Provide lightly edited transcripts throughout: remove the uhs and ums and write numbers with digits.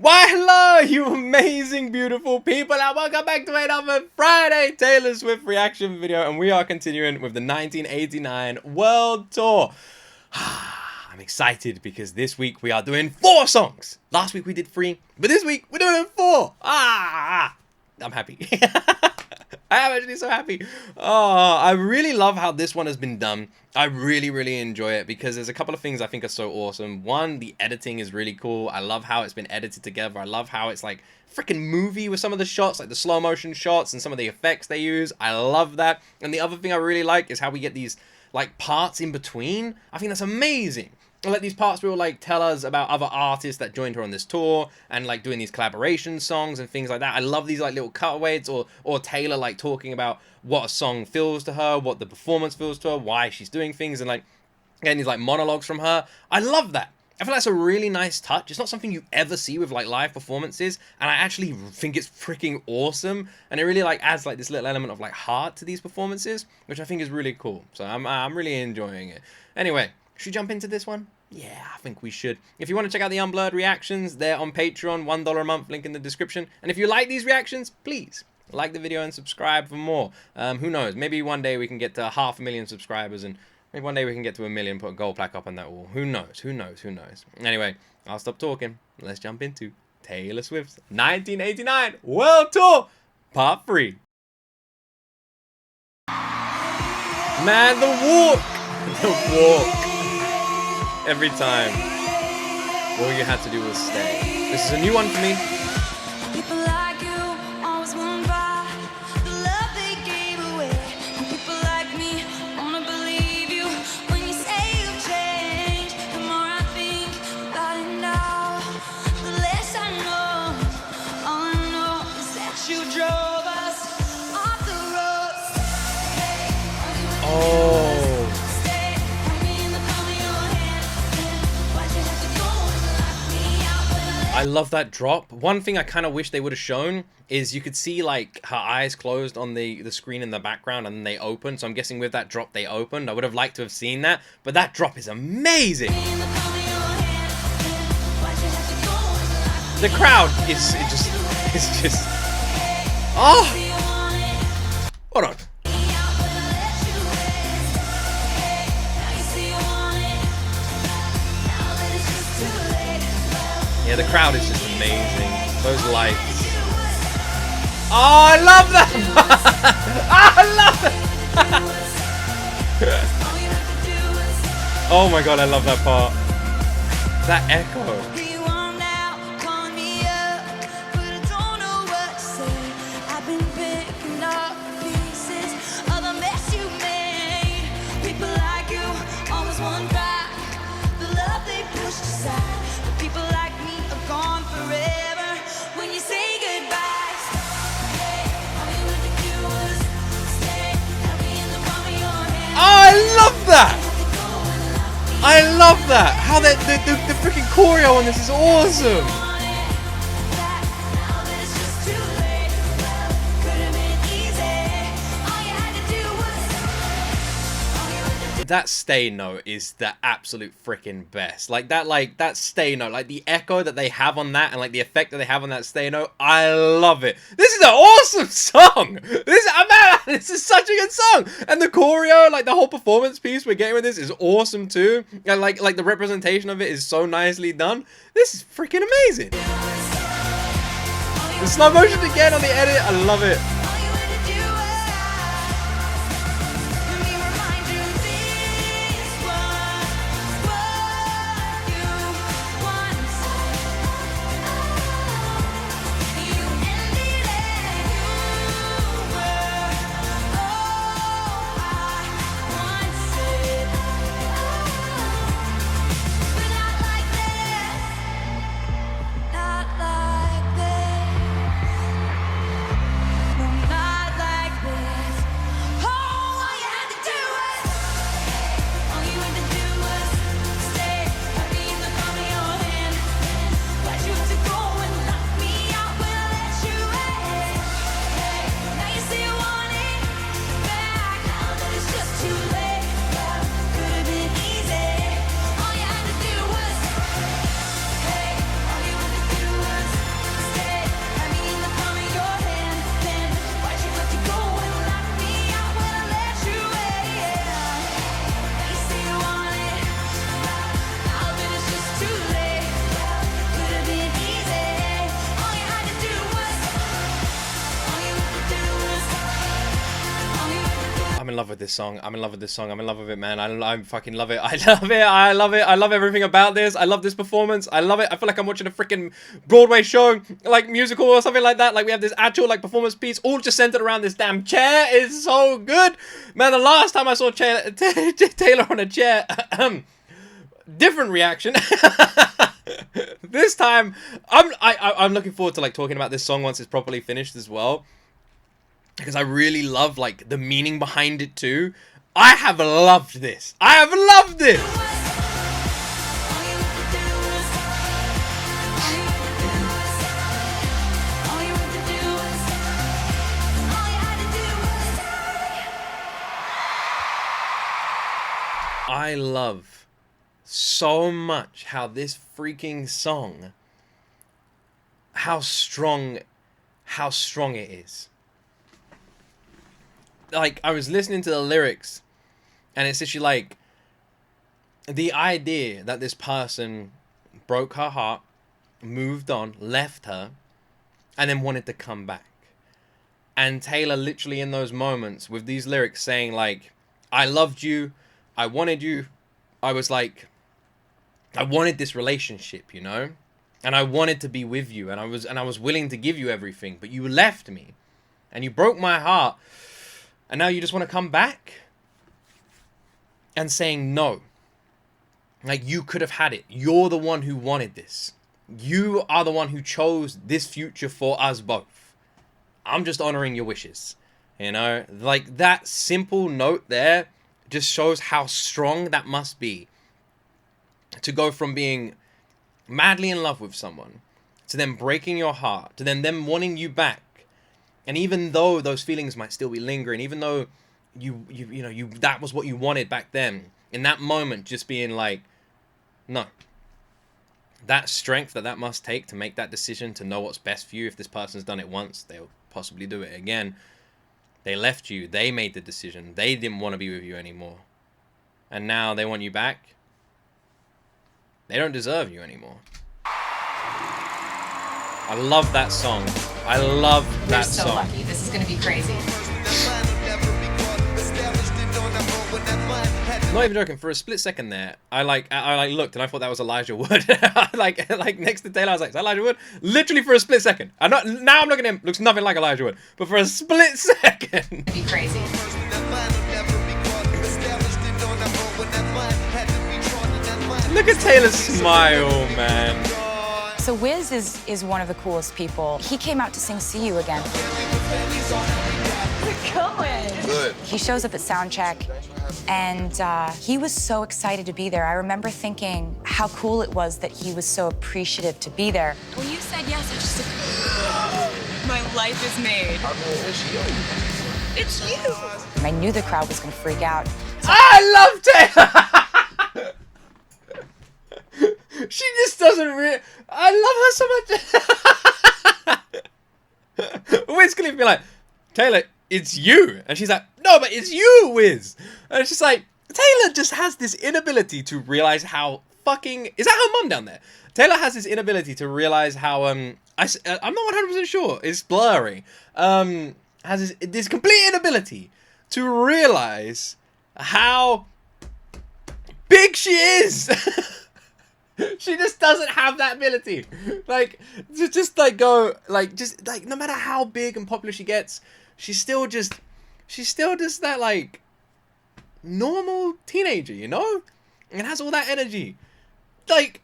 Why, hello, you amazing, beautiful people, and welcome back to another Friday Taylor Swift reaction video, and we are continuing with the 1989 World Tour. I'm excited because this week we are doing 4 songs. Last week we did 3, but this week we're doing 4. I'm happy. I am actually so happy. Oh, I really love how this one has been done. I really enjoy it because there's a couple of things I think are so awesome. One, the editing is really cool. I love how it's been edited together. I love how it's like freaking movie with some of the shots, like the slow motion shots and some of the effects they use. I love that. And the other thing I really like is how we get these like parts in between. I think that's amazing. Like these parts will like tell us about other artists that joined her on this tour and like doing these collaboration songs and things like that. I love these like little cutaways or Taylor like talking about what a song feels to her, what the performance feels to her, why she's doing things, and like getting these like monologues from her. I love that. I feel that's a really nice touch. It's not something you ever see with like live performances, and I actually think it's freaking awesome. And it really like adds like this little element of like heart to these performances, which I think is really cool. So I'm really enjoying it. Anyway, should we jump into this one? Yeah, I think we should. If you want to check out the unblurred reactions, they're on Patreon, $1 a month, link in the description. And if you like these reactions, please like the video and subscribe for more. Who knows? Maybe one day we can get to 500,000 subscribers, and maybe one day we can get to 1 million, put a gold plaque up on that wall. Who knows? Who knows? Who knows? Anyway, I'll stop talking. Let's jump into Taylor Swift's 1989 World Tour Part 3. Man, the walk! The walk. Every time, all you had to do was stay. This is a new one for me. People like you always won by the love they gave away. And people like me wanna believe you when you say you've changed. The more I think about it now, the less I know. All I know is that you drove us off the road. Oh. I love that drop. One thing I kind of wish they would have shown is you could see like her eyes closed on the screen in the background and then they opened. So I'm guessing with that drop they opened. I would have liked to have seen that, but that drop is amazing. The crowd is just oh, hold on. Yeah, the crowd is just amazing. Those lights. Oh, I love that! Oh, I love that! Oh my god, I love that part. That echo. I love that! I love that! How the freaking choreo on this is awesome! That stay note is the absolute freaking best. Like that stay note, like the echo that they have on that and like the effect that they have on that stay note, I love it. This is an awesome song. This is such a good song. And the choreo, like the whole performance piece we're getting with this is awesome too. And like the representation of it is so nicely done. This is freaking amazing. The slow motion again on the edit, I love it. I'm in love with this song. I'm in love with this song. I'm in love with it, man. I fucking love it. I love it. I love it. I love everything about this. I love this performance. I love it. I feel like I'm watching a freaking Broadway show, like musical or something like that. Like we have this actual like performance piece, all just centered around this damn chair. It's so good, man. The last time I saw Taylor on a chair, different reaction. This time, I'm looking forward to like talking about this song once it's properly finished as well. Because I really love, like, the meaning behind it, too. I have loved this. I have loved this! I love so much how this freaking song, how strong it is. Like, I was listening to the lyrics, and it's actually like, the idea that this person broke her heart, moved on, left her, and then wanted to come back. And Taylor literally in those moments, with these lyrics saying like, I loved you, I wanted you, I was like, I wanted this relationship, you know? And I wanted to be with you, and I was willing to give you everything, but you left me, and you broke my heart. And now you just want to come back? And saying no. Like, you could have had it. You're the one who wanted this. You are the one who chose this future for us both. I'm just honoring your wishes. You know? Like, that simple note there just shows how strong that must be. To go from being madly in love with someone, to them breaking your heart, to then them wanting you back. And even though those feelings might still be lingering, even though you that was what you wanted back then, in that moment, just being like, no. That strength that must take to make that decision, to know what's best for you. If this person's done it once, they'll possibly do it again. They left you. They made the decision. They didn't want to be with you anymore. And now they want you back. They don't deserve you anymore. I love that song. I love that song. You're so lucky. This is going to be crazy. Not even joking. For a split second there, I looked and I thought that was Elijah Wood. like next to Taylor, I was like, is that Elijah Wood? Literally for a split second. Now I'm looking at him. Looks nothing like Elijah Wood. But for a split second. It'd be crazy. Look at Taylor's smile, man. So Wiz is one of the coolest people. He came out to sing See You Again. We're going. Good. He shows up at soundcheck, and he was so excited to be there. I remember thinking how cool it was that he was so appreciative to be there. When you said yes, I just my life is made. I mean, it's you. It's you. And I knew the crowd was going to freak out. So I love Taylor. She just doesn't I love her so much. Wiz Khalifa be like, Taylor, it's you. And she's like, no, but it's you, Wiz. And it's just like, Taylor just has this inability to realize how fucking... Is that her mum down there? Taylor has this inability to realize how... I'm not 100% sure. It's blurry. Has this complete inability to realize how big she is. She just doesn't have that ability. Like, to just like go, like, just like, no matter how big and popular she gets, she's still just that like normal teenager, you know? And has all that energy. Like,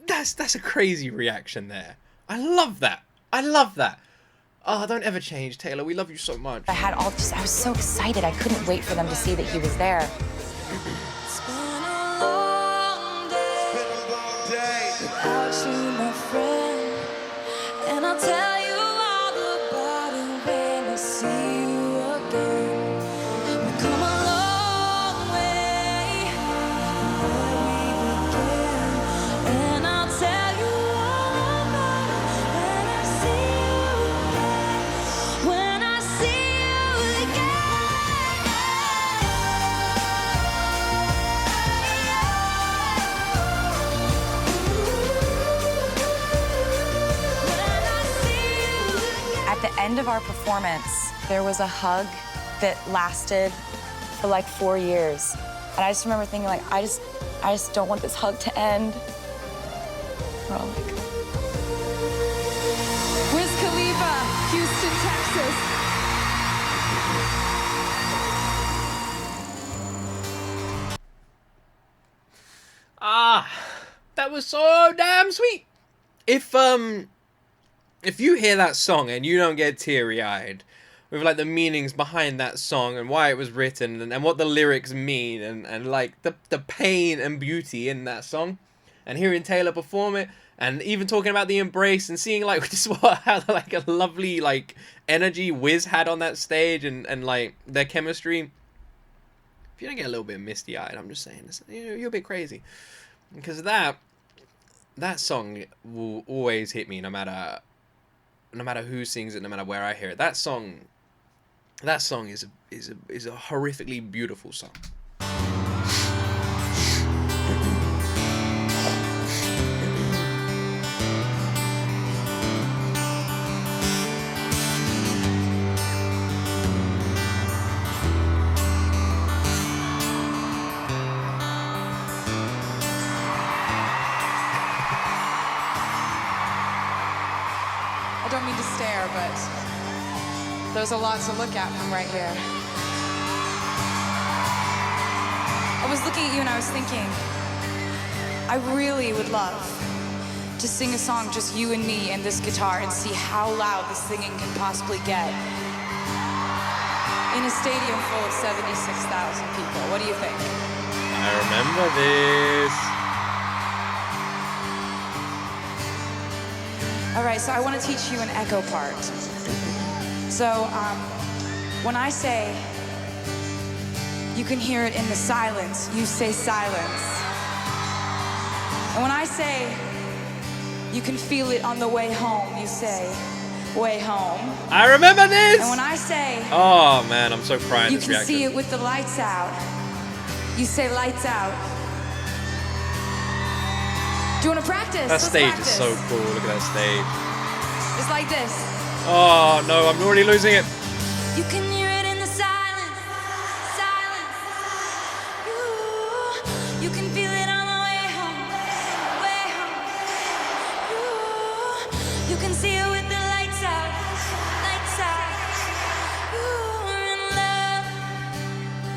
that's a crazy reaction there. I love that. I love that. Oh, don't ever change, Taylor. We love you so much. I was so excited. I couldn't wait for them to see that he was there. It's been a long day without you, my friend. And I'll tell you all about it when I see you again. We've come a long way from where we began. And I'll tell you all about it when I see you again. When I see you At the end of our performance, there was a hug that lasted for like 4 years. And I just remember thinking like, I just don't want this hug to end. We're all like, Wiz Khalifa, Houston, Texas. Ah, that was so damn sweet. If you hear that song and you don't get teary-eyed with like the meanings behind that song and why it was written and what the lyrics mean and like the pain and beauty in that song, and hearing Taylor perform it and even talking about the embrace and seeing like just how like a lovely like energy Wiz had on that stage and like their chemistry. If you don't get a little bit misty-eyed, I'm just saying, you're a bit crazy. Because that song will always hit me no matter who sings it, no matter where I hear it. That song is a horrifically beautiful song. I don't mean to stare, but there's a lot to look at from right here. I was looking at you and I was thinking, I really would love to sing a song just you and me and this guitar and see how loud the singing can possibly get in a stadium full of 76,000 people. What do you think? I remember this. All right, so I want to teach you an echo part. So when I say you can hear it in the silence, you say silence. And when I say you can feel it on the way home, you say way home. I remember this. And when I say oh man, I'm so crying. you This can reaction. see it with the lights out, you say lights out. Do you want to practice? That Let's stage practice. is so cool. Look at that stage. It's like this. Oh no, I'm already losing it. You can hear it in the silence, silence. You can feel it on the way home, way home. You can see it with the lights out, lights out. You're in love,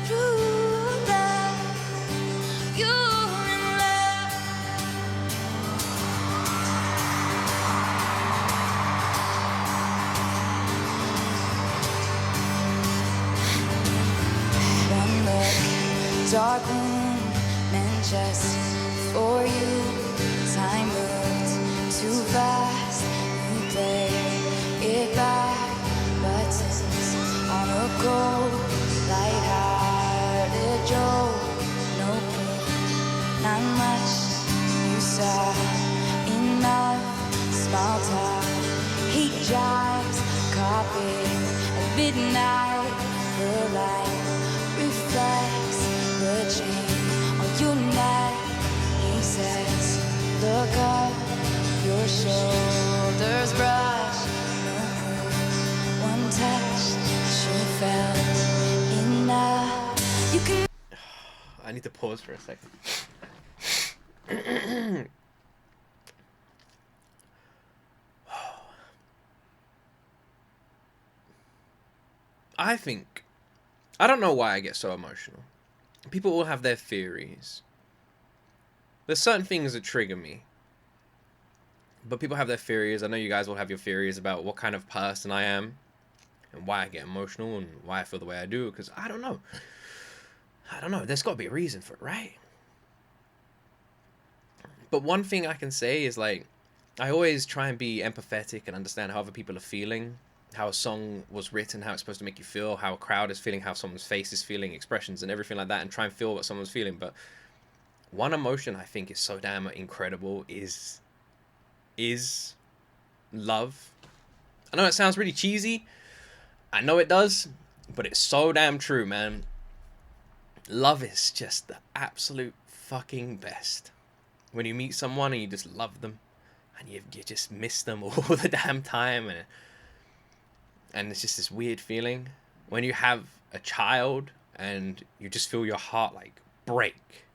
true love. You're in love. One look, dark room, and just for you, time moved too fast. You play it back, buttons on a gold, light-hearted joke. No proof, not much. You saw enough small talk, heat jives, coffee at midnight. The light reflects the chain on your neck. He says, look up, your shoulders brush. No proof, one touch, she felt enough. You can. I need to pause for a second. I don't know why I get so emotional. People all have their theories. There's certain things that trigger me. But people have their theories. I know you guys will have your theories about what kind of person I am and why I get emotional and why I feel the way I do, because I don't know. There's got to be a reason for it, right? But one thing I can say is, like, I always try and be empathetic and understand how other people are feeling, how a song was written, how it's supposed to make you feel, how a crowd is feeling, how someone's face is feeling, expressions and everything like that, and try and feel what someone's feeling. But one emotion I think is so damn incredible is love. I know it sounds really cheesy. I know it does, but it's so damn true, man. Love is just the absolute fucking best. When you meet someone and you just love them, and you just miss them all the damn time, and it's just this weird feeling. When you have a child and you just feel your heart like break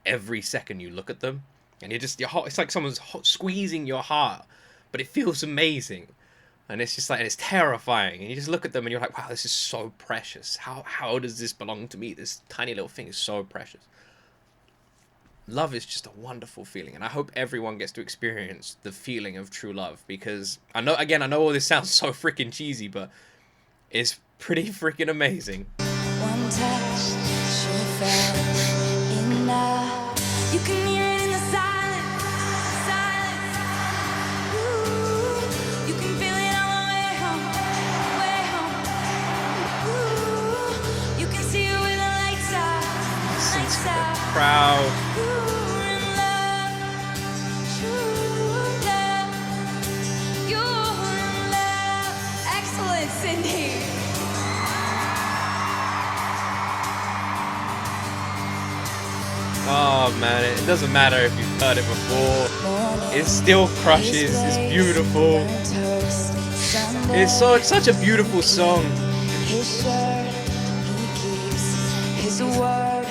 every second you look at them, and your heart, it's like someone's squeezing your heart, but it feels amazing. And it's just like, and it's terrifying, and you just look at them and you're like, wow, this is so precious. How does this belong to me? This tiny little thing is so precious. Love is just a wonderful feeling, and I hope everyone gets to experience the feeling of true love, because I know all this sounds so freaking cheesy, but it's pretty freaking amazing. One touch, she felt enough. You can hear it in the silence, silence. Ooh, you can feel it on the way home, way home. Ooh, you can see it with the lights out, lights out. Proud. You're in love, true love. You're in love. Excellent, Cindy. Oh man, it doesn't matter if you've heard it before. It still crushes. It's beautiful. It's such a beautiful song. His shirt, he keeps his word.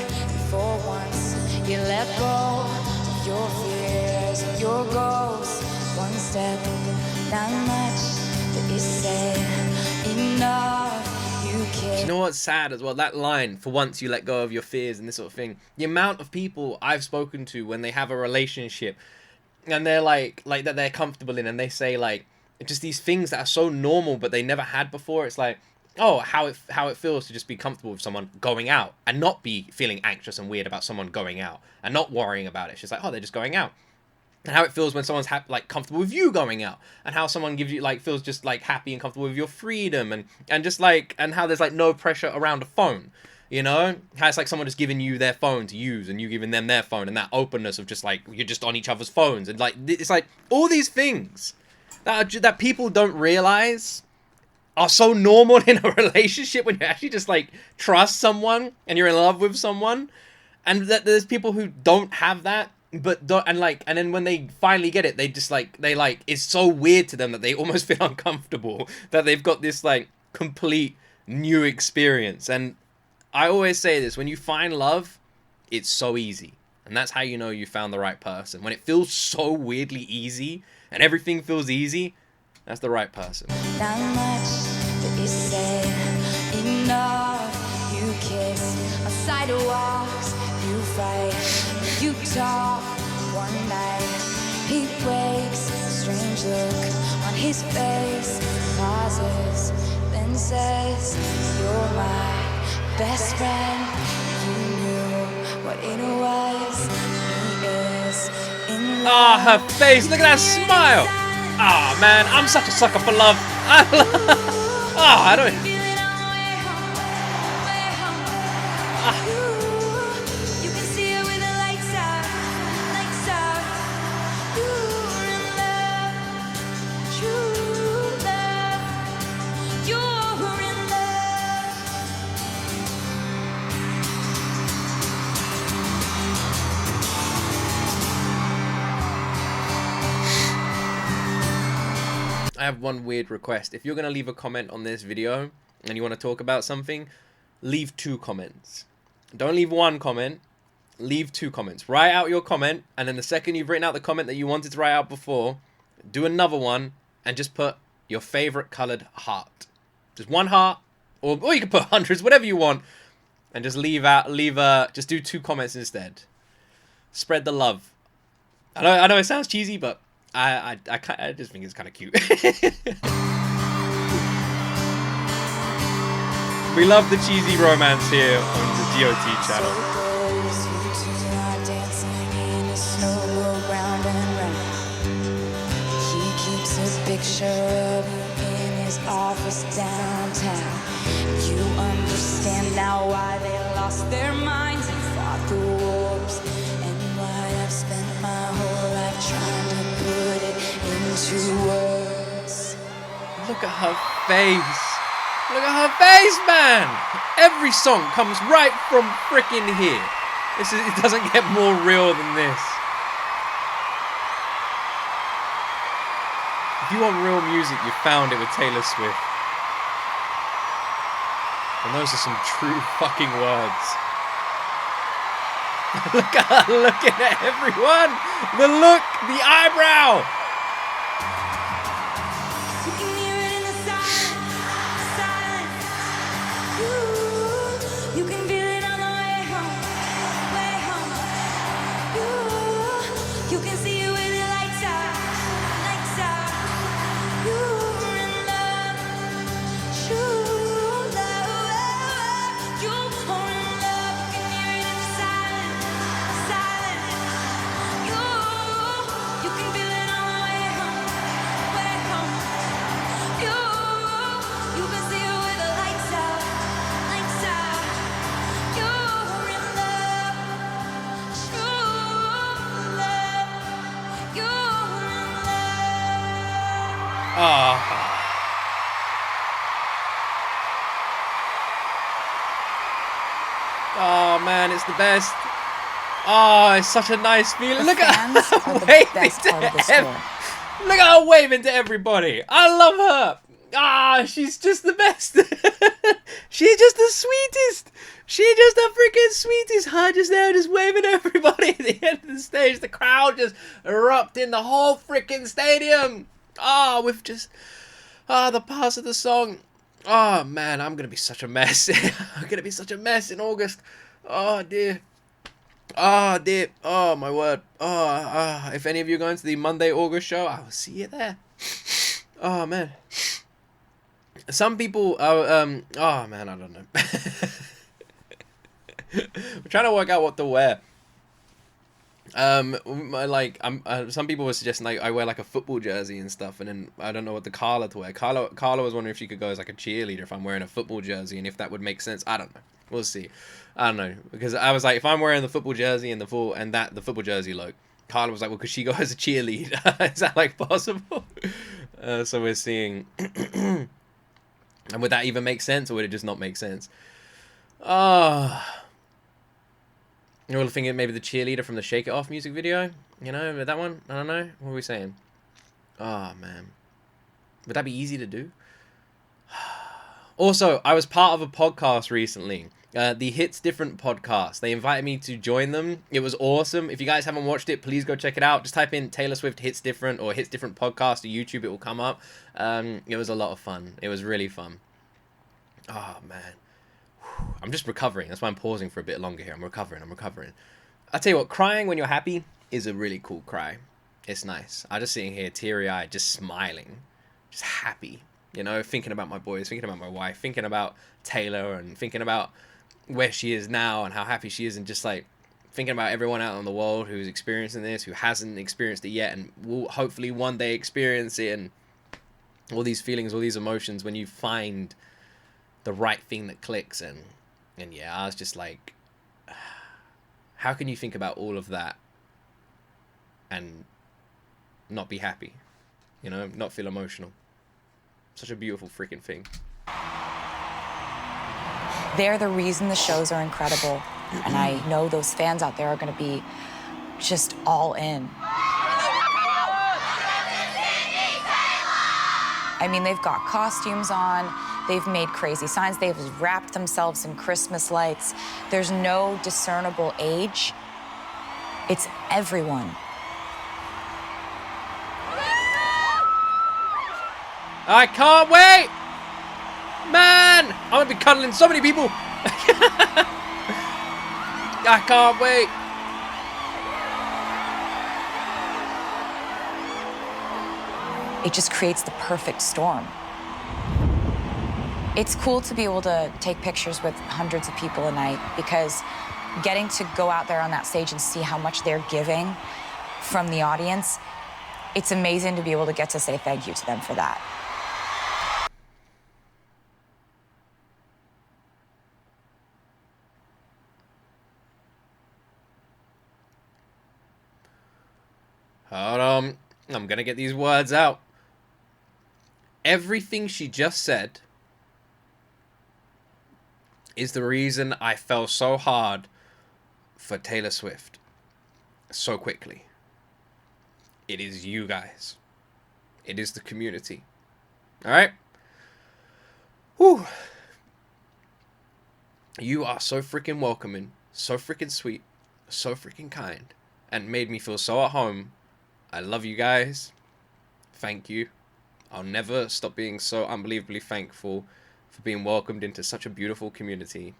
For once, you let go of your fears and your goals. One step, not much, but you say enough. You know what's sad as well? That line, for once you let go of your fears and this sort of thing. The amount of people I've spoken to when they have a relationship and they're like that they're comfortable in, and they say like just these things that are so normal but they never had before. It's like, oh, how it feels to just be comfortable with someone going out and not be feeling anxious and weird about someone going out and not worrying about it. It's just like, oh, they're just going out. And how it feels when someone's like comfortable with you going out, and how someone gives you like feels just like happy and comfortable with your freedom, and just like, and how there's like no pressure around a phone, you know, how it's like someone just giving you their phone to use and you giving them their phone, and that openness of just like you're just on each other's phones, and like it's like all these things that people don't realize are so normal in a relationship when you actually just like trust someone and you're in love with someone, and that there's people who don't have that. But don't, and then when they finally get it, they just like it's so weird to them that they almost feel uncomfortable that they've got this like complete new experience. And I always say this, when you find love, it's so easy, and that's how you know you found the right person. When it feels so weirdly easy and everything feels easy, that's the right person. Not much, but you say enough. You kiss on sidewalks, you fight. You talk one night, he breaks, a strange look on his face, pauses, then says, you're my best friend. You knew what it was, he is in love. Ah, her face, look at that smile. Ah, man, I'm such a sucker for love. I don't... I have one weird request. If you're going to leave a comment on this video and you want to talk about something, leave 2 comments. Don't leave 1 comment, leave 2 comments. Write out your comment, and then the second you've written out the comment that you wanted to write out before, do another one and just put your favorite colored heart. Just 1 heart, or you can put hundreds, whatever you want, and just just do 2 comments instead. Spread the love. I know it sounds cheesy, but I just think it's kind of cute. We love the cheesy romance here on the G.O.T. channel. He keeps a picture of you in his office downtown. You understand now why they lost their minds and fought the wars, and why I've spent my whole life trying to put it into words. Look at her face. Look at her face, man. Every song comes right from frickin' here. It doesn't get more real than this. If you want real music, you found it with Taylor Swift. And those are some true fucking words. Look at her looking at everyone. The look, the eyebrow. You can hear it in the silence. You can feel it on the way home, way home. You can see it with the lights out, lights out. You're in love, true love. You're in love. You can hear it in the silence, silence. You can feel it on the way home, way home. You can see it with the lights out, lights out. You're in love, true love. You're in love. Ah. Oh man, it's the best. Oh, it's such a nice feeling. Look at Fans her are the waving best to part of this ev- tour. Look at her waving to everybody. I love her. Ah, she's just the best. She's just the sweetest. She's just the freaking sweetest. Her just there, just waving at everybody at the end of the stage. The crowd just erupting the whole freaking stadium. Ah, with just the parts of the song. Oh man, I'm gonna be such a mess. I'm gonna be such a mess in August. Oh dear. Oh dear. Oh my word. Oh, if any of you are going to the Monday August show, I will see you there. Oh man. Some people. Oh man, I don't know. We're trying to work out what to wear. Some people were suggesting like I wear like a football jersey and stuff, and then I don't know what the Carla to wear. Carla was wondering if she could go as like a cheerleader if I'm wearing a football jersey, and if that would make sense. I don't know. We'll see. I don't know, because I was like, if I'm wearing the football jersey and the football jersey look, Carla was like, well, could she go as a cheerleader? Is that like possible? So we're seeing. And would that even make sense, or would it just not make sense? You were thinking maybe the cheerleader from the Shake It Off music video? You know, that one? I don't know. What are we saying? Oh, man. Would that be easy to do? Also, I was part of a podcast recently. The Hits Different podcast. They invited me to join them. It was awesome. If you guys haven't watched it, please go check it out. Just type in Taylor Swift Hits Different or Hits Different podcast on YouTube. It will come up. It was a lot of fun. It was really fun. Oh, man. I'm just recovering. That's why I'm pausing for a bit longer here. I'm recovering. I tell you what, crying when you're happy is a really cool cry. It's nice. I'm just sitting here teary-eyed, just smiling, just happy. You know, thinking about my boys, thinking about my wife, thinking about Taylor, and thinking about where she is now and how happy she is, and just like thinking about everyone out in the world who's experiencing this, who hasn't experienced it yet, and will hopefully one day experience it, and all these feelings, all these emotions when you find the right thing that clicks. And yeah, I was just like, how can you think about all of that and not be happy, you know, not feel emotional? Such a beautiful freaking thing. They're the reason the shows are incredible, and I know those fans out there are going to be just all in. I mean, they've got costumes on, they've made crazy signs, they've wrapped themselves in Christmas lights. There's no discernible age. It's everyone. I can't wait! Man! I'm gonna be cuddling so many people! I can't wait! It just creates the perfect storm. It's cool to be able to take pictures with hundreds of people a night, because getting to go out there on that stage and see how much they're giving from the audience, it's amazing to be able to get to say thank you to them for that. Hold on. I'm gonna get these words out. Everything she just said is the reason I fell so hard for Taylor Swift so quickly. It is you guys. It is the community. Alright? Whew. You are so freaking welcoming, so freaking sweet, so freaking kind, and made me feel so at home. I love you guys. Thank you. I'll never stop being so unbelievably thankful for being welcomed into such a beautiful community.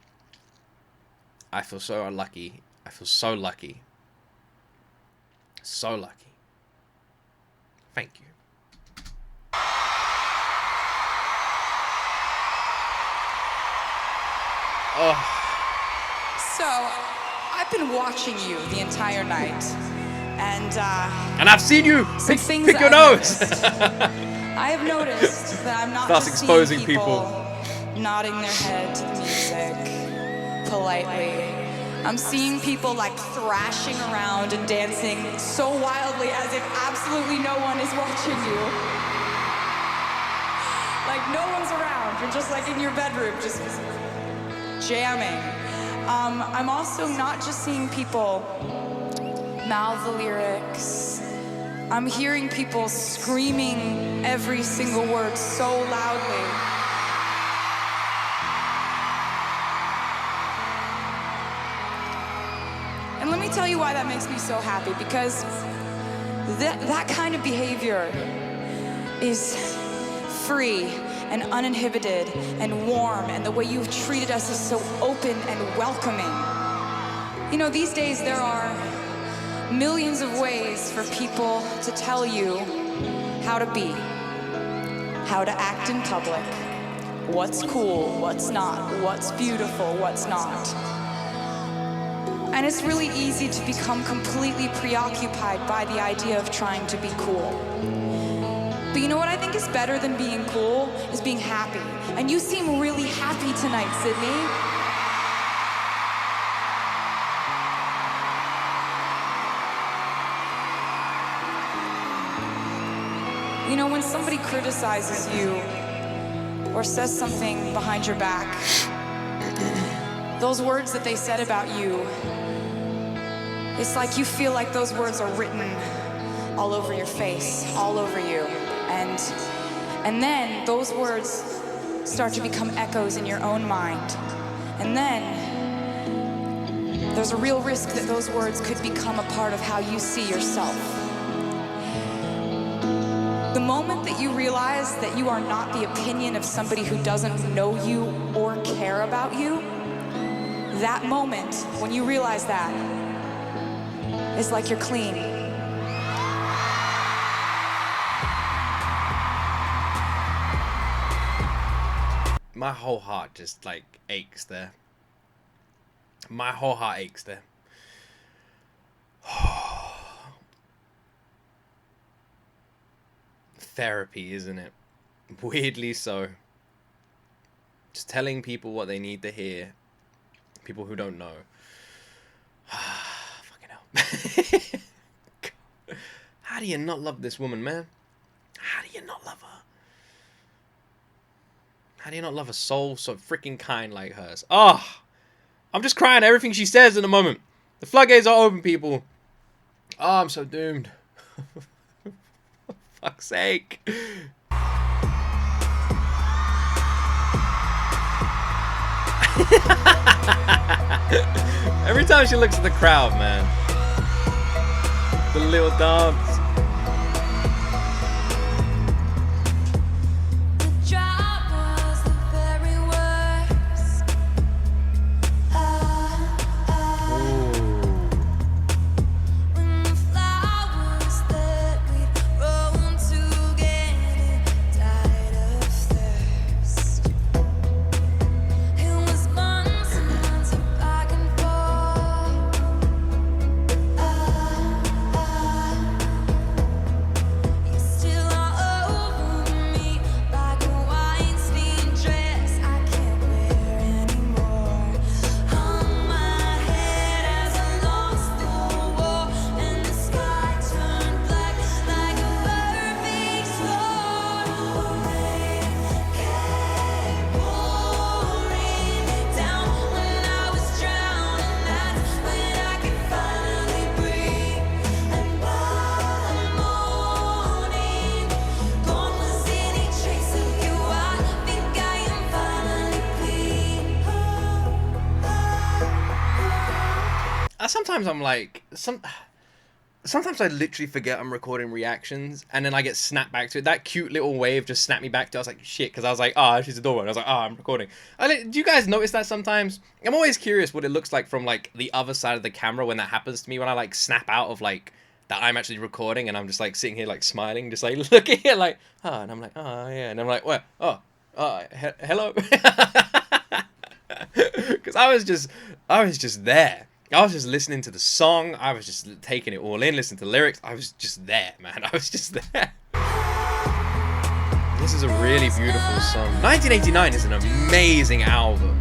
I feel so lucky. I feel so lucky. So lucky. Thank you. Oh. So, I've been watching you the entire night, and I've seen you some pick things your I've nose. noticed. I have noticed that I'm not Starts just exposing seeing people nodding their head to the music politely. I'm seeing people like thrashing around and dancing so wildly as if absolutely no one is watching you. Like no one's around. You're just like in your bedroom, just jamming. I'm also not just seeing people mouth the lyrics. I'm hearing people screaming every single word so loudly. And let me tell you why that makes me so happy, because that kind of behavior is free and uninhibited and warm, and the way you've treated us is so open and welcoming. You know, these days there are millions of ways for people to tell you how to be, how to act in public, what's cool, what's not, what's beautiful, what's not. And it's really easy to become completely preoccupied by the idea of trying to be cool. But you know what I think is better than being cool is being happy. And you seem really happy tonight, Sydney. You know, when somebody criticizes you or says something behind your back, those words that they said about you, it's like you feel like those words are written all over your face, all over you. And then those words start to become echoes in your own mind. And then there's a real risk that those words could become a part of how you see yourself. The moment that you realize that you are not the opinion of somebody who doesn't know you or care about you, that moment, when you realize that, is like you're clean. My whole heart just like aches there. My whole heart aches there. Therapy, isn't it? Weirdly so. Just telling people what they need to hear. People who don't know. Fucking hell. How do you not love this woman, man? How do you not love her? How do you not love a soul so freaking kind like hers? Oh, I'm just crying at everything she says in a moment. The floodgates are open, people. Oh, I'm so doomed. For fuck's sake. Every time she looks at the crowd, man. The little dance. sometimes I'm like, sometimes I literally forget I'm recording reactions, and then I get snapped back to it. That cute little wave just snapped me back to it. I was like, shit, because I was like, oh, she's adorable. And I was like, oh, I'm recording. Do you guys notice that sometimes? I'm always curious what it looks like from, like, the other side of the camera when that happens to me, when I, like, snap out of, like, that I'm actually recording, and I'm just, like, sitting here, like, smiling, just, like, looking at, like, oh, and I'm like, oh, yeah. And I'm like, what? Oh, hello? Because I was just there. I was just listening to the song. I was just taking it all in, listening to the lyrics. I was just there, man. I was just there. This is a really beautiful song. 1989 is an amazing album.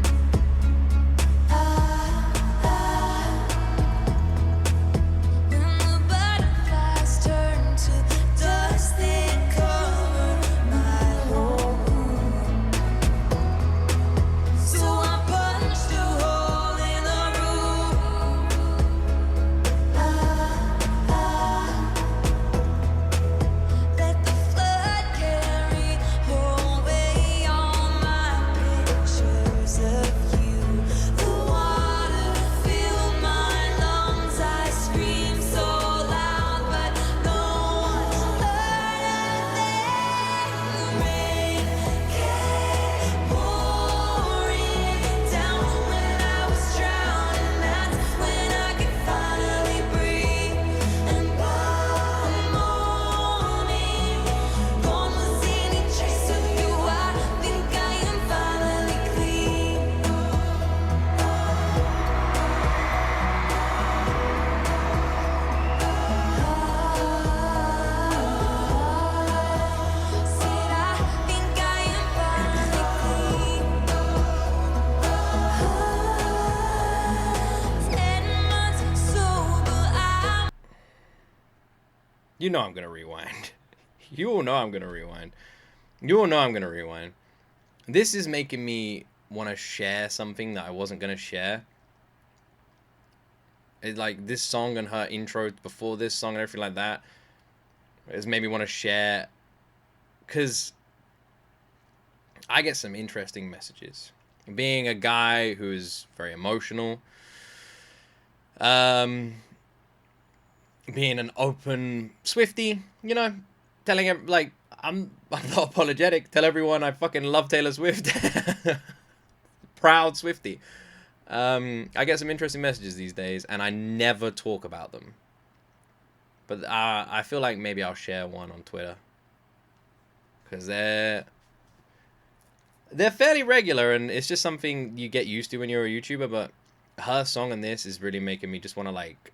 You know I'm gonna rewind. You all know I'm gonna rewind. You all know I'm gonna rewind. This is making me want to share something that I wasn't gonna share. It, like, this song and her intro before this song and everything like that, it's made me want to share, because I get some interesting messages. Being a guy who's very emotional, being an open Swiftie, you know, telling him, like, I'm not apologetic. Tell everyone I fucking love Taylor Swift. Proud Swiftie. I get some interesting messages these days, and I never talk about them. But I feel like maybe I'll share one on Twitter, because they're fairly regular, and it's just something you get used to when you're a YouTuber. But her song and this is really making me just want to, like,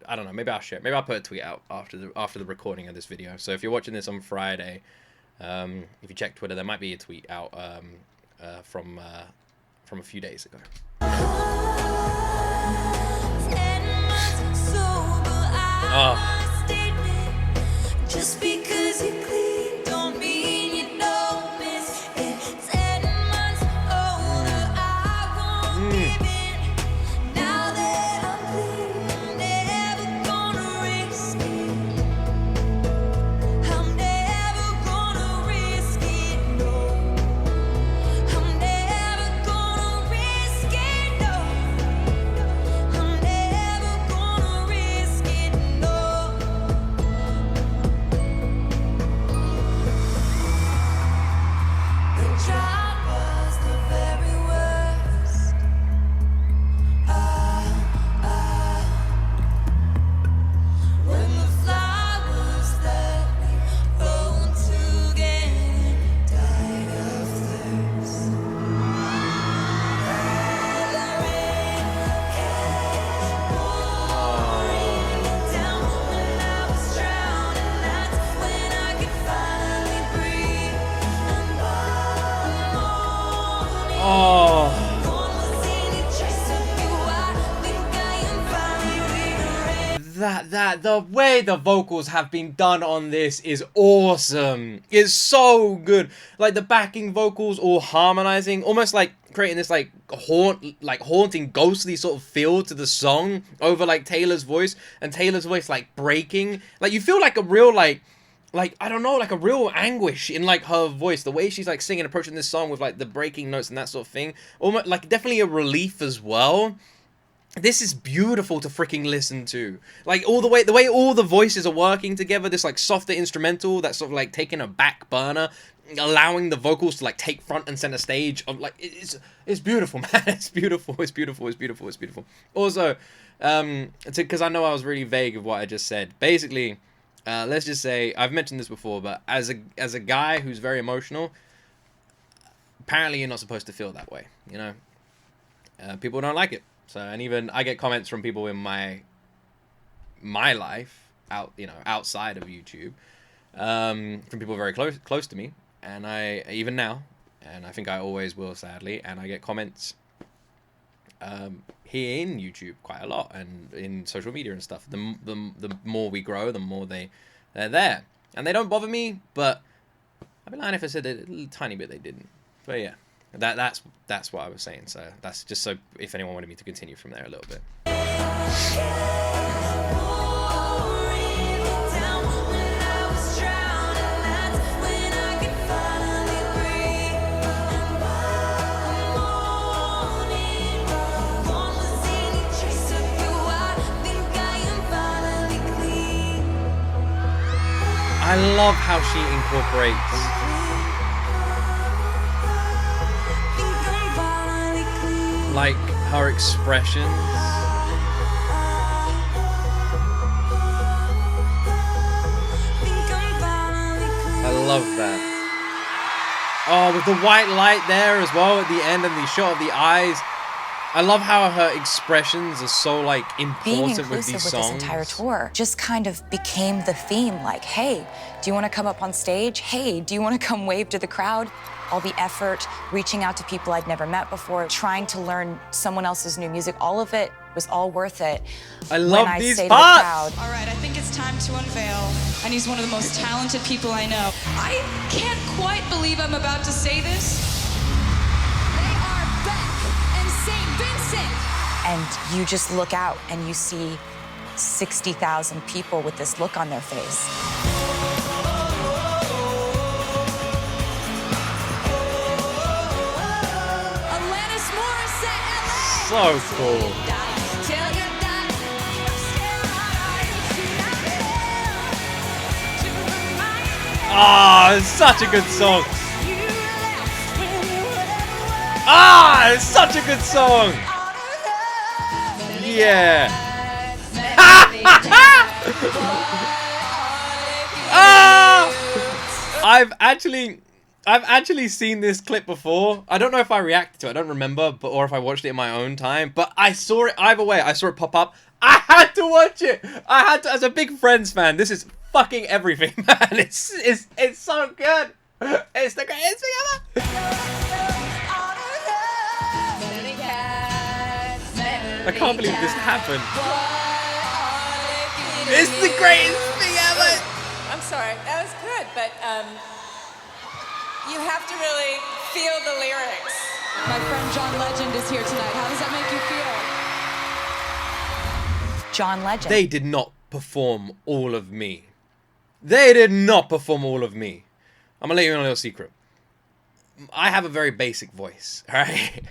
I don't know, maybe I'll share. Maybe I'll put a tweet out after the recording of this video. So if you're watching this on Friday, if you check Twitter, there might be a tweet out from a few days ago. Just because you clean don't mean you don't miss it. 10 months older, I won't give in. Now that I'm clean, I'm never gonna risk it. I'm never gonna risk it, no. I'm never gonna risk it, no. I'm never gonna risk it, no. The job was the very worst. When the flowers that we rode together died of thirst. The rain kept pouring down when I was drowning. That's when I could finally breathe. And one morning, gone was any trace of you. I think I am finally regret. The way the vocals have been done on this is awesome. It's so good. Like, the backing vocals all harmonizing, almost like creating this like haunting, ghostly sort of feel to the song over like Taylor's voice, and Taylor's voice like breaking. Like, you feel like a real like I don't know, like a real anguish in like her voice, the way she's like singing, approaching this song with like the breaking notes and that sort of thing. Almost like definitely a relief as well. this is beautiful to freaking listen to. Like the way all the voices are working together, this like softer instrumental that's sort of like taking a back burner, allowing the vocals to like take front and center stage of like it's beautiful, man. It's beautiful. Also, because I know I was really vague of what I just said. Basically, let's just say I've mentioned this before, but as a guy who's very emotional, apparently you're not supposed to feel that way, you know. People don't like it. So, and even I get comments from people in my life outside of YouTube, from people very close to me, and I even now, and I think I always will, sadly, and I get comments here in YouTube quite a lot and in social media and stuff. The more we grow, the more they're there, and they don't bother me, but I'd be lying if I said a little tiny bit they didn't. But yeah. That's what I was saying. So that's just so if anyone wanted me to continue from there a little bit. I love how she incorporates like her expressions. I love that. Oh, with the white light there as well at the end and the shot of the eyes. I love how her expressions are so like important with these songs. This entire tour just kind of became the theme. Like, hey, do you want to come up on stage? Hey, do you want to come wave to the crowd? All the effort, reaching out to people I'd never met before, trying to learn someone else's new music, all of it was all worth it. I love these parts! All right, I think it's time to unveil, and he's one of the most talented people I know. I can't quite believe I'm about to say this. They are Beck and St. Vincent. And you just look out and you see 60,000 people with this look on their face. So cool. Ah, it's such a good song. Ah, it's such a good song. Yeah. Ah! I've actually seen this clip before. I don't know if I reacted to it. I don't remember, or if I watched it in my own time. But I saw it either way. I saw it pop up. I had to watch it. I had to. As a big Friends fan, this is fucking everything, man. It's so good. It's the greatest thing ever. I can't believe this happened. It's the greatest thing ever. I'm sorry. That was good, but you have to really feel the lyrics. My friend John Legend is here tonight. How does that make you feel? John Legend. They did not perform all of me. They did not perform all of me. I'm gonna let you in a little secret. I have a very basic voice, alright?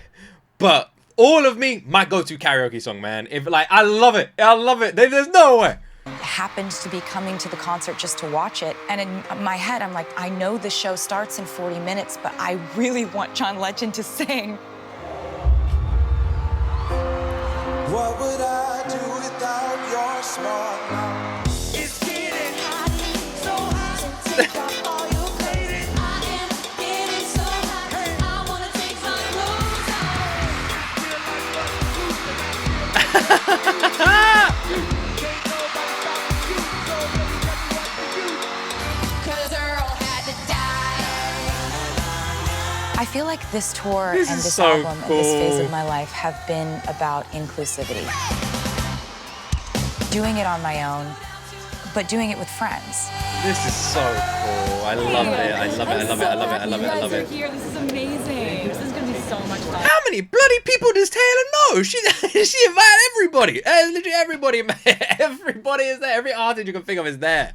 But all of me, my go-to karaoke song, man. If like, I love it. I love it. There's no way. Happened to be coming to the concert just to watch it, and in my head I'm like, I know the show starts in 40 minutes, but I really want John Legend to sing. What would I do without your smart mouth? It's getting hot, so hot. Take off all your clothes. I am getting so hot. I wanna take my clothes off. I feel like this tour This and is this so album and this phase cool. of my life have been about inclusivity. Doing it on my own, but doing it with friends. This is so cool. I love it. I love it. I love it. I love it. I love it. I love it. Here, this is amazing. This is gonna be so much fun. How many bloody people does Taylor know? She invited everybody. Literally everybody. Everybody is there. Every artist you can think of is there.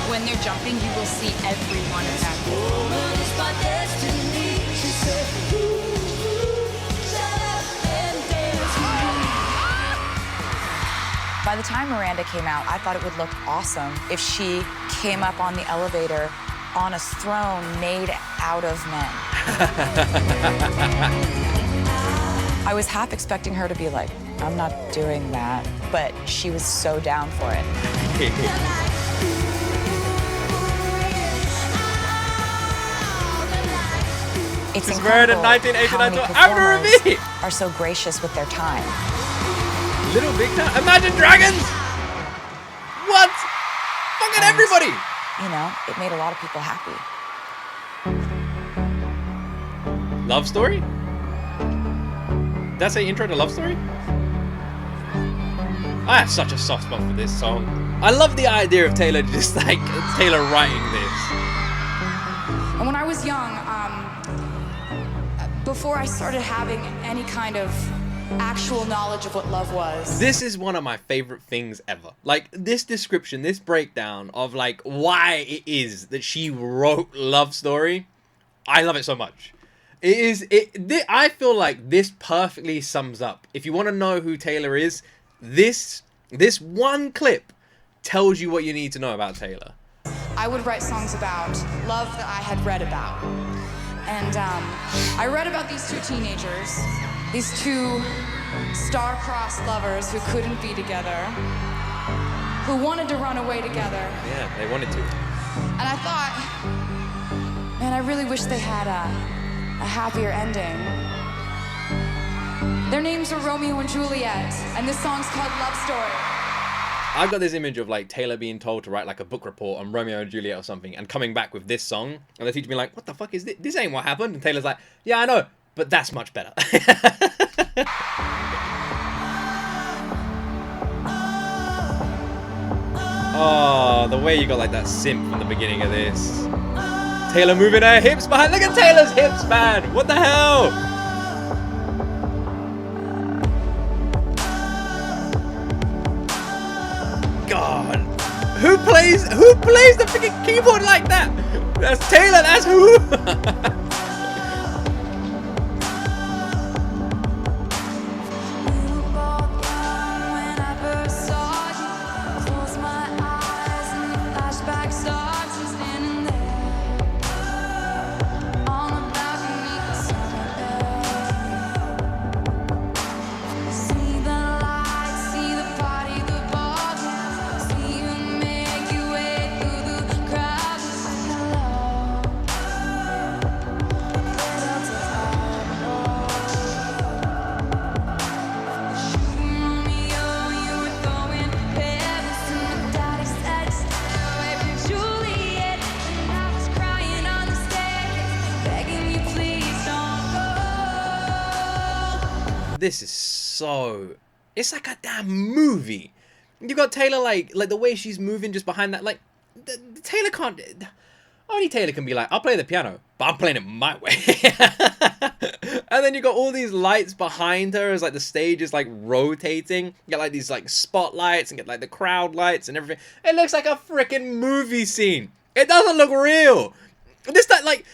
When they're jumping, you will see every one of them. my destiny. She said, ooh, shut up and dance with me. By the time Miranda came out, I thought it would look awesome if she came up on the elevator on a throne made out of men. I was half expecting her to be like, I'm not doing that, but she was so down for it. It's It's wearing a incredible 1989 how tour many after a performers beat. are so gracious with their time. Little Big Time. Imagine Dragons. What? Fucking And, everybody. You know, it made a lot of people happy. Love Story? Did I say intro to Love Story? I have such a soft spot for this song. I love the idea of Taylor just like Taylor writing this. And when I was young, before I started having any kind of actual knowledge of what love was, This is one of my favorite things ever. Like this description, this breakdown of like why it is that she wrote Love Story. I love it so much. I feel like this perfectly sums up. If you want to know who Taylor is, this one clip tells you what you need to know about Taylor. I would write songs about love that I had read about. And I read about these two teenagers, these two star-crossed lovers who couldn't be together, who wanted to run away together. Yeah, they wanted to. And I thought, man, I really wish they had a happier ending. Their names are Romeo and Juliet, and this song's called Love Story. I got this image of like Taylor being told to write like a book report on Romeo and Juliet or something and coming back with this song and the teacher being like, what the fuck is this? This ain't what happened. And Taylor's like, yeah, I know, but that's much better. Oh, the way you got like that synth from the beginning of this. Taylor moving her hips behind. Look at Taylor's hips, man. What the hell? God. Who plays the freaking keyboard like that? That's Taylor, that's who? This is so... It's like a damn movie. You got Taylor like the way she's moving just behind that. Like, Taylor can't... Only Taylor can be like, I'll play the piano, but I'm playing it my way. And then you got all these lights behind her as like the stage is like rotating. You get like these like spotlights and get like the crowd lights and everything. It looks like a freaking movie scene. It doesn't look real. This that like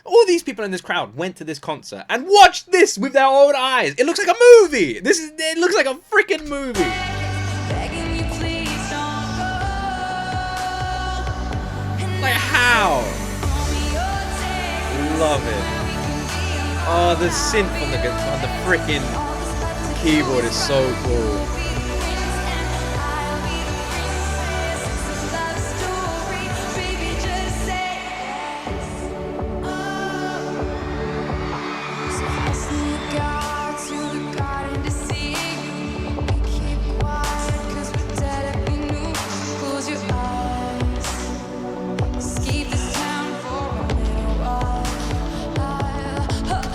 all these people in this crowd went to this concert and watched this with their own eyes. It looks like a movie. It looks like a freaking movie. Like how? Love it. Oh, the synth on the freaking keyboard is so cool.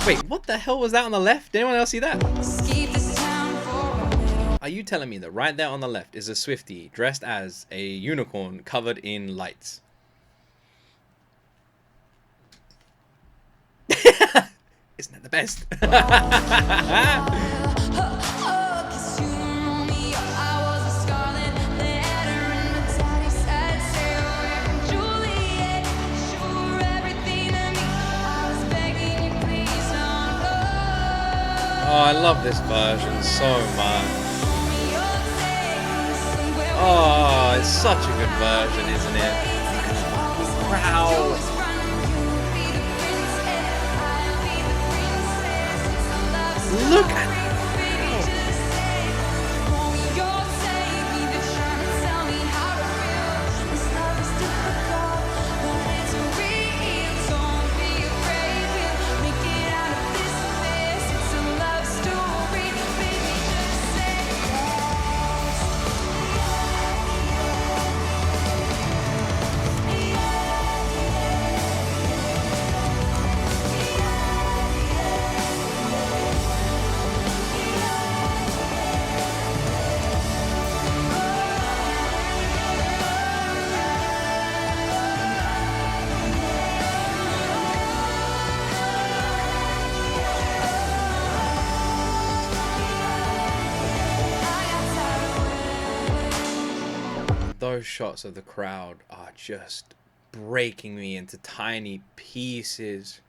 Wait, what the hell was that on the left? Did anyone else see that? Are you telling me that right there on the left is a Swiftie dressed as a unicorn covered in lights? Isn't that the best? I love this version so much. Oh, it's such a good version, isn't it? Crowd. Look at it. Those shots of the crowd are just breaking me into tiny pieces.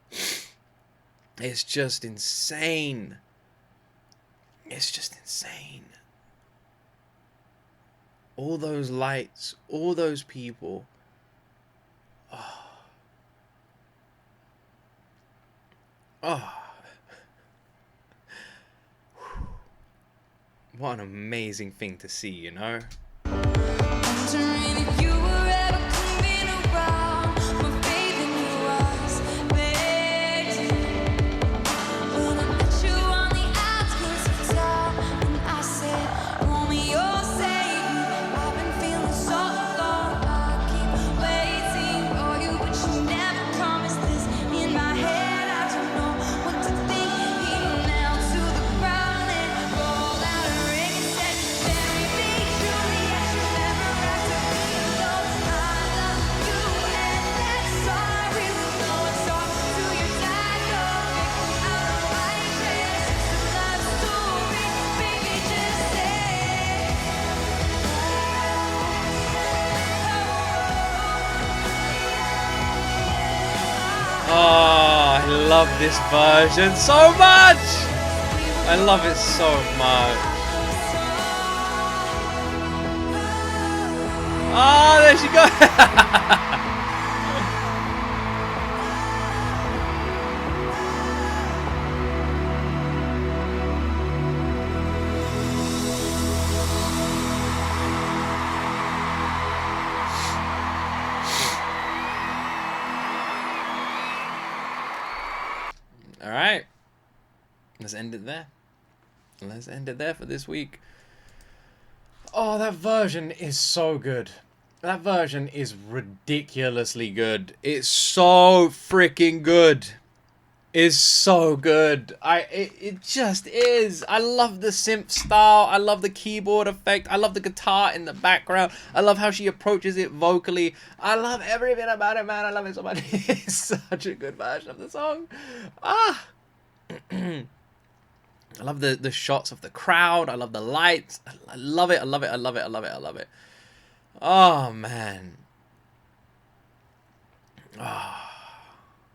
It's just insane. It's just insane. All those lights, all those people. Oh. Oh. What an amazing thing to see, you know? Wondering if you were ever coming around. My faith in you was fading. When I met you on the outskirts of town, and I said, Romeo, save me. I've been feeling so alone. I keep waiting for you, but you never promised this. In my head, I don't know what to think. He knelt to the ground and rolled out a ring and said, "Marry me, Juliet. You never have to be alone. I love you, and that's all I really know. Talk to your dad, don't make me out of white dress. It's a love story, baby, just say." Oh, I love this version so much. I love it so much. Oh, there she goes. All right. Let's end it there. Let's end it there for this week. Oh, that version is so good. That version is ridiculously good. It's so freaking good. It's so good. It just is. I love the synth style. I love the keyboard effect. I love the guitar in the background. I love how she approaches it vocally. I love everything about it, man. I love it so much. It's such a good version of the song. Ah. I love the shots of the crowd. I love the lights. I love it. I love it. I love it. I love it. I love it. Oh, man. Oh,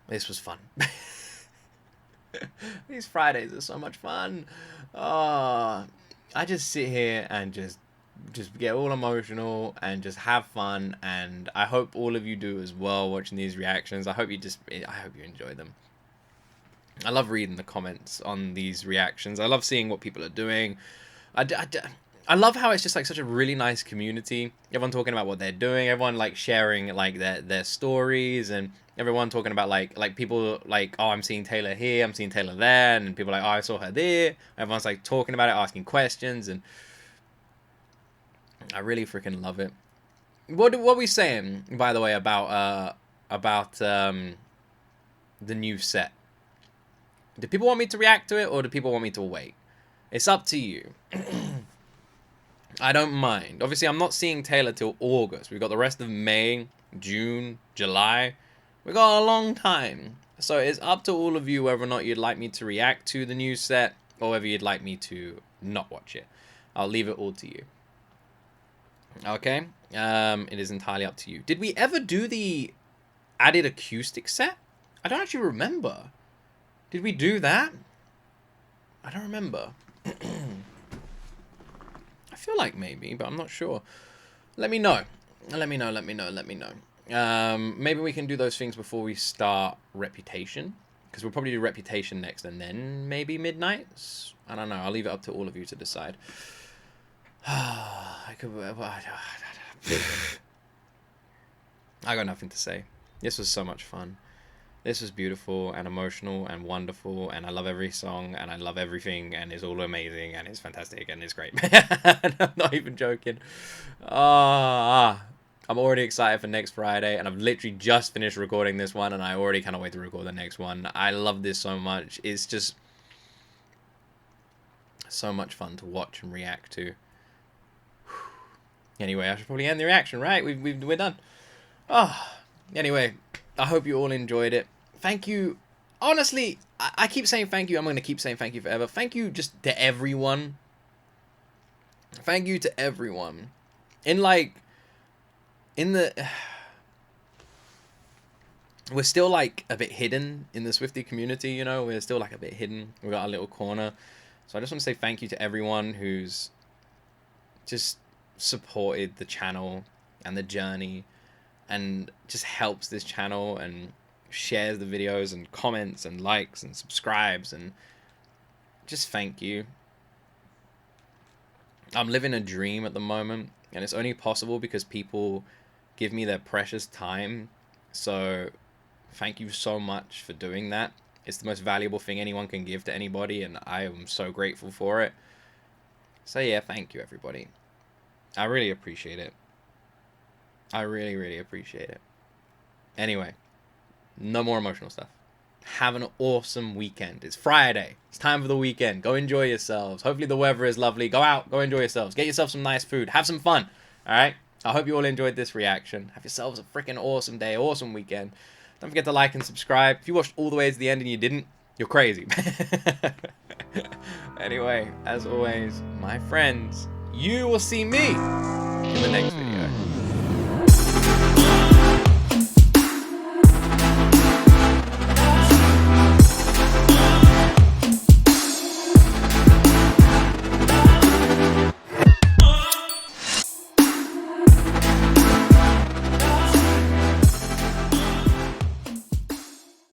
this was fun. These Fridays are so much fun. Oh, I just sit here and just get all emotional and just have fun. And I hope all of you do as well watching these reactions. I hope you enjoy them. I love reading the comments on these reactions. I love seeing what people are doing. I love how it's just like such a really nice community. Everyone talking about what they're doing. Everyone like sharing like their stories, and everyone talking about like people like, oh, I'm seeing Taylor here, I'm seeing Taylor there, and people are like, oh, I saw her there. Everyone's like talking about it, asking questions, and I really freaking love it. What are we saying, by the way, about the new set? Do people want me to react to it, or do people want me to wait? It's up to you. I don't mind. Obviously, I'm not seeing Taylor till August. We've got the rest of May, June, July. We've got a long time. So it's up to all of you whether or not you'd like me to react to the new set, or whether you'd like me to not watch it. I'll leave it all to you. Okay? It is entirely up to you. Did we ever do the added acoustic set? I don't actually remember. Did we do that? I don't remember. I feel like maybe, but I'm not sure. Let me know. Let me know. Maybe we can do those things before we start Reputation. Because we'll probably do Reputation next and then maybe Midnights. I don't know. I'll leave it up to all of you to decide. I got nothing to say. This was so much fun. This was beautiful and emotional and wonderful, and I love every song and I love everything, and it's all amazing and it's fantastic and it's great. I'm not even joking. I'm already excited for next Friday, and I've literally just finished recording this one, and I already cannot wait to record the next one. I love this so much. It's just so much fun to watch and react to. Anyway, I should probably end the reaction, right? We're done. Anyway, I hope you all enjoyed it. Thank you. Honestly, I keep saying thank you. I'm going to keep saying thank you forever. Thank you just to everyone. Thank you to everyone. We're still like a bit hidden in the Swiftie community, you know? We're still like a bit hidden. We got our little corner. So I just want to say thank you to everyone who's just supported the channel and the journey and just helps this channel and shares the videos and comments and likes and subscribes, and just thank you. I'm living a dream at the moment, and it's only possible because people give me their precious time. So thank you so much for doing that. It's the most valuable thing anyone can give to anybody, and I am so grateful for it. So yeah, thank you everybody. I really appreciate it. I really, really appreciate it. Anyway, no more emotional stuff. Have an awesome weekend. It's Friday. It's time for the weekend. Go enjoy yourselves. Hopefully the weather is lovely. Go out. Go enjoy yourselves. Get yourself some nice food. Have some fun. All right? I hope you all enjoyed this reaction. Have yourselves a freaking awesome day. Awesome weekend. Don't forget to like and subscribe. If you watched all the way to the end and you didn't, you're crazy. Anyway, as always, my friends, you will see me in the next video.